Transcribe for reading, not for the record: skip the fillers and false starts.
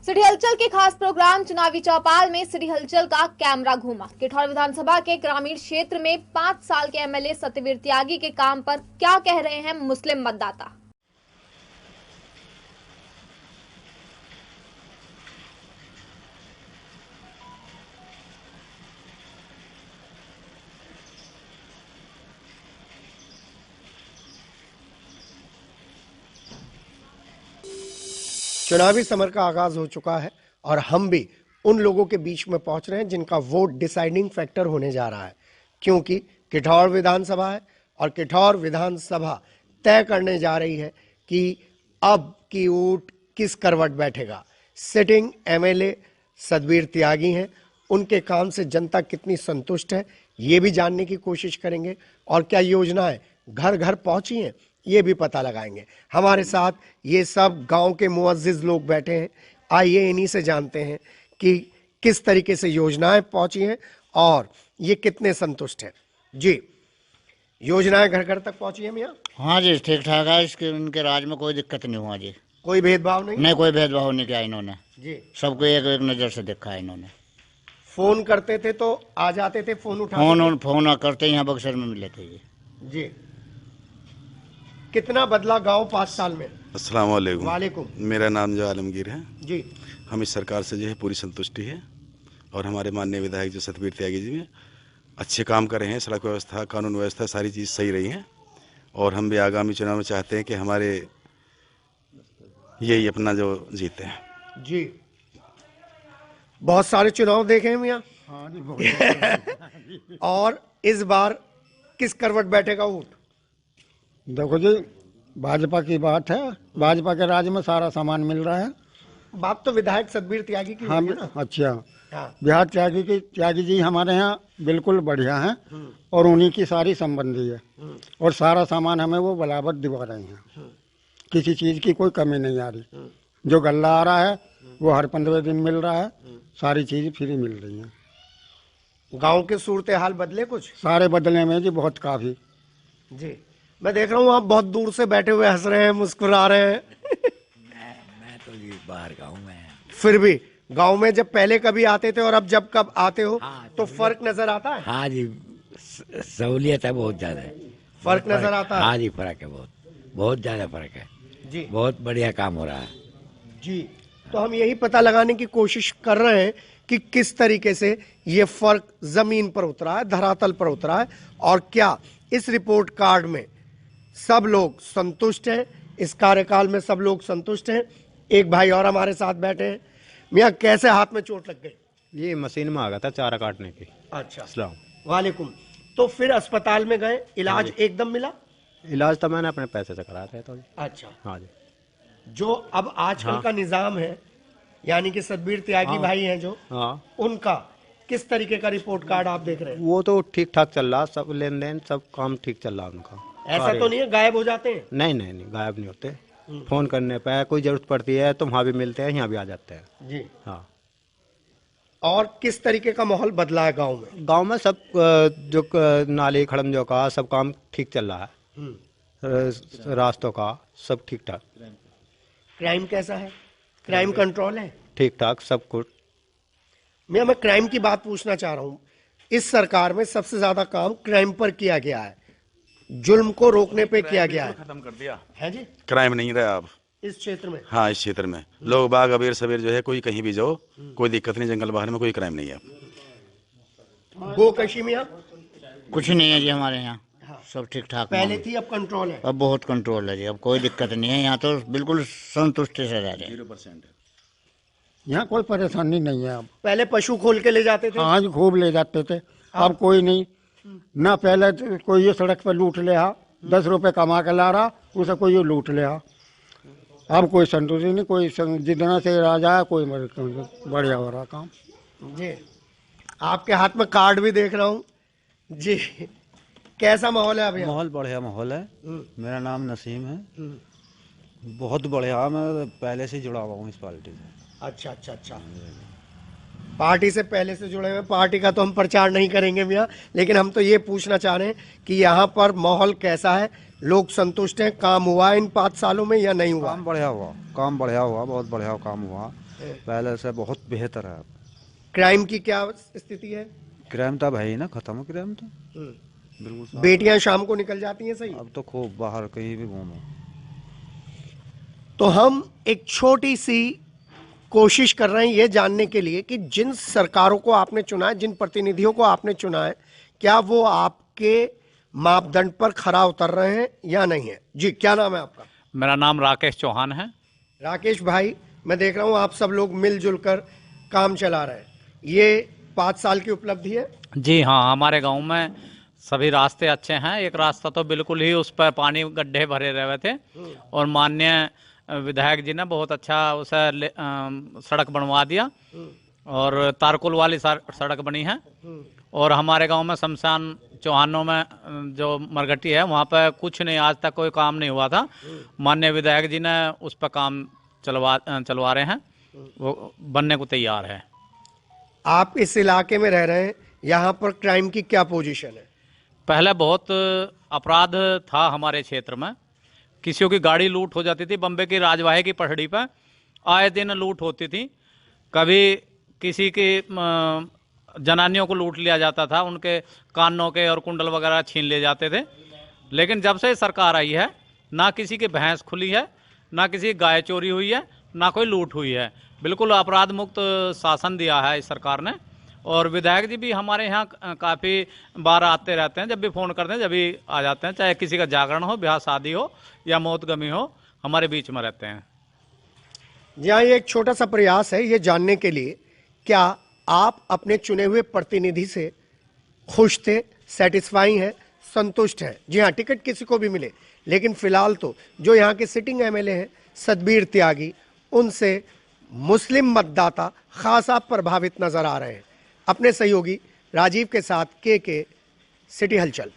City हलचल के खास प्रोग्राम चुनावी चौपाल में सिटी हलचल का कैमरा घूमा। किठौर विधानसभा के ग्रामीण क्षेत्र में 5 साल के एमएलए सत्यवीर त्यागी के काम पर क्या कह रहे हैं मुस्लिम मतदाता। चुनावी समर का आगाज हो चुका है और हम भी उन लोगों के बीच में पहुंच रहे हैं जिनका वोट डिसाइडिंग फैक्टर होने जा रहा है, क्योंकि किठौर विधानसभा है और किठौर विधानसभा तय करने जा रही है कि अब की ऊँट किस करवट बैठेगा। सिटिंग एमएलए सतवीर त्यागी हैं, उनके काम से जनता कितनी संतुष्ट है ये भी जानने की कोशिश करेंगे और क्या योजनाएं घर घर पहुंची हैं ये भी पता लगाएंगे। हमारे साथ ये सब गांव के मुअज्जिज लोग बैठे हैं, आइए इन्हीं से जानते हैं कि किस तरीके से योजनाएं पहुंची हैं और ये कितने संतुष्ट हैं। जी, योजनाएं घर घर तक पहुंची हैं मियाँ? हाँ जी, ठीक ठाक है। इसके उनके राज में कोई दिक्कत नहीं हुआ जी। कोई भेदभाव नहीं? नहीं, कोई भेदभाव नहीं किया इन्होंने जी। सबको एक एक नजर से देखा है इन्होंने। फोन करते थे तो आ जाते थे, फोन उठाते फोन करते यहाँ बक्सर में मिले थे जी। कितना बदला गांव 5 साल में? अस्सलाम वालेकुम। वालेकुम। मेरा नाम जो आलमगीर है जी। हम इस सरकार से जो है पूरी संतुष्टि है और हमारे माननीय विधायक जो सतवीर त्यागी जी अच्छे काम कर रहे हैं। सड़क व्यवस्था, कानून व्यवस्था सारी चीज़ सही रही है और हम भी आगामी चुनाव में चाहते हैं कि हमारे यही अपना जो जीते हैं। जी, बहुत सारे चुनाव देखे हैं मियाँ। हाँ जी। और इस बार किस करवट बैठेगा ऊँट? देखो जी, भाजपा की बात है, भाजपा के राज में सारा सामान मिल रहा है। बात तो विधायक सतवीर त्यागी की हाँ होगी ना? अच्छा। हाँ। बिहार त्यागी जी हमारे यहाँ बिल्कुल बढ़िया हैं और उन्हीं की सारी संबंधी है और सारा सामान हमें वो बराबर दिवा रहे हैं। किसी चीज़ की कोई कमी नहीं आ रही। जो गल्ला आ रहा है वो हर 15 दिन मिल रहा है, सारी चीज़ फ्री मिल रही है। गांव के सूरत हाल बदले कुछ? सारे बदले में जी बहुत काफ़ी। जी, मैं देख रहा हूँ आप बहुत दूर से बैठे हुए हंस रहे हैं, मुस्कुरा रहे हैं। मैं तो जी बाहर गाँव में। फिर भी गांव में जब पहले कभी आते थे और अब जब कब आते हो हाँ, तो फर्क नजर आता है? हाँ जी, सहूलियत है, बहुत ज्यादा है। फर्क नजर आता है? हाँ जी, फर्क है, बहुत ज्यादा फर्क है जी। बहुत बढ़िया काम हो रहा है जी। तो हम यही पता लगाने की कोशिश कर रहे हैं कि किस तरीके से ये फर्क जमीन पर उतरा है, धरातल पर उतरा है और क्या इस रिपोर्ट कार्ड में सब लोग संतुष्ट हैं, इस कार्यकाल में सब लोग संतुष्ट हैं। एक भाई और हमारे साथ बैठे हैं। मियाँ, कैसे हाथ में चोट लग गई? ये मशीन में आ गया था चारा काटने की। अच्छा। अस्सलाम वालेकुम। तो फिर अस्पताल में गए, इलाज एकदम मिला? इलाज तो मैंने अपने पैसे से कराया था। तो अच्छा। हाँ जी। जो अब आजकल का निजाम है, यानी कि सतवीर त्यागी भाई हैं जो, उनका किस तरीके का रिपोर्ट कार्ड आप देख रहे हैं? वो तो ठीक ठाक चल रहा, सब लेन देन सब काम ठीक चल रहा उनका। ऐसा तो नहीं है गायब हो जाते हैं? नहीं नहीं नहीं, गायब नहीं होते। फोन करने पे कोई जरूरत पड़ती है तो वहाँ भी मिलते हैं, यहाँ भी आ जाते हैं जी। हाँ। और किस तरीके का माहौल बदला है गांव में? गांव में सब जो नाली खड़म जो का सब काम ठीक चल रहा है। रास्तों का सब ठीक ठाक। क्राइम कैसा है? क्राइम कंट्रोल है? ठीक ठाक सब कुछ। मैं क्राइम की बात पूछना चाह रहा हूँ। इस सरकार में सबसे ज्यादा काम क्राइम पर किया गया है, जुल्म को रोकने पे किया गया है। खत्म कर दिया है जी? क्राइम नहीं रहा अब इस क्षेत्र में? हाँ, इस क्षेत्र में लोग बाग अबेर सवेर जो है कोई कहीं भी जाओ, कोई दिक्कत नहीं। जंगल बाहर में कोई क्राइम नहीं है अब। गोकशी में कुछ नहीं है जी हमारे यहाँ। सब ठीक ठाक। पहले थी, अब कंट्रोल है? अब बहुत कंट्रोल है जी, अब कोई दिक्कत नहीं है। यहाँ तो बिल्कुल संतुष्टि से रह रहे हैं। 0% यहाँ कोई परेशानी नहीं है अब। पहले पशु खोल के ले जाते थे? हाँ जी, खूब ले जाते थे। अब कोई नहीं ना। पहले तो कोई ये सड़क पर लूट ले, 10 रुपए कमा के ला रहा, उसे कोई ये लूट ले। अब कोई संतुष्टि नहीं, कोई जितना से राजा है, कोई बढ़िया हो रहा काम जी। आपके हाथ में कार्ड भी देख रहा हूँ जी। कैसा माहौल है अभी? माहौल बढ़िया माहौल है। मेरा नाम नसीम है। बहुत बढ़िया, मैं पहले से जुड़ा हुआ हूँ इस पार्टी से। अच्छा अच्छा अच्छा। पार्टी से पहले से जुड़े हुए। पार्टी का तो हम प्रचार नहीं करेंगे मियाँ, लेकिन हम तो ये पूछना चाह रहे हैं कि यहाँ पर माहौल कैसा है, लोग संतुष्ट हैं? काम हुआ इन 5 सालों में या नहीं हुआ? काम बढ़िया हुआ, काम बढ़िया हुआ, बहुत बढ़िया काम हुआ। पहले से बहुत बेहतर है अब। क्राइम की क्या स्थिति है? क्राइम तो भाई ना खत्म, क्राइम तो बिल्कुल साफ। बेटियां शाम को निकल जाती हैं, सही? अब तो खूब बाहर कहीं भी घूमो। तो हम एक छोटी सी कोशिश कर रहे हैं ये जानने के लिए कि जिन सरकारों को आपने चुना है, जिन प्रतिनिधियों को आपने चुना है, क्या वो आपके मापदंड पर खरा उतर रहे हैं या नहीं है? जी, क्या नाम है आपका? मेरा नाम राकेश चौहान है। राकेश भाई, मैं देख रहा हूं आप सब लोग मिलजुल कर काम चला रहे हैं, ये 5 साल की उपलब्धि है? जी हाँ, हमारे गांव में सभी रास्ते अच्छे हैं। एक रास्ता तो बिल्कुल ही उस पर पानी गड्ढे भरे रहे थे और माननीय विधायक जी ने बहुत अच्छा उसे सड़क बनवा दिया और तारकुल वाली सड़क बनी है। और हमारे गांव में शमशान चौहानों में जो मरघटी है वहाँ पर कुछ नहीं, आज तक कोई काम नहीं हुआ था। माननीय विधायक जी ने उस पर काम चलवा रहे हैं, वो बनने को तैयार है। आप इस इलाके में रह रहे हैं, यहाँ पर क्राइम की क्या पोजीशन है? पहले बहुत अपराध था हमारे क्षेत्र में। किसी की गाड़ी लूट हो जाती थी, बम्बे की राजवाही की पटड़ी पर आए दिन लूट होती थी। कभी किसी की जनानियों को लूट लिया जाता था, उनके कानों के और कुंडल वगैरह छीन लिए जाते थे। लेकिन जब से सरकार आई है, ना किसी की भैंस खुली है, ना किसी की गाय चोरी हुई है, ना कोई लूट हुई है। बिल्कुल अपराध मुक्त शासन दिया है इस सरकार ने। और विधायक जी भी हमारे यहाँ काफ़ी बार आते रहते हैं, जब भी फ़ोन करते हैं जब भी आ जाते हैं। चाहे किसी का जागरण हो, ब्याह शादी हो या मौत गमी हो, हमारे बीच में रहते हैं। जी हाँ, ये एक छोटा सा प्रयास है ये जानने के लिए क्या आप अपने चुने हुए प्रतिनिधि से खुश थे, सेटिस्फाई हैं, संतुष्ट हैं? जी हाँ, टिकट किसी को भी मिले, लेकिन फिलहाल तो जो यहाँ के सिटिंग एमएलए हैं सतबीर त्यागी, उनसे मुस्लिम मतदाता खासा प्रभावित नजर आ रहे हैं। अपने सहयोगी राजीव के साथ के सिटी हलचल।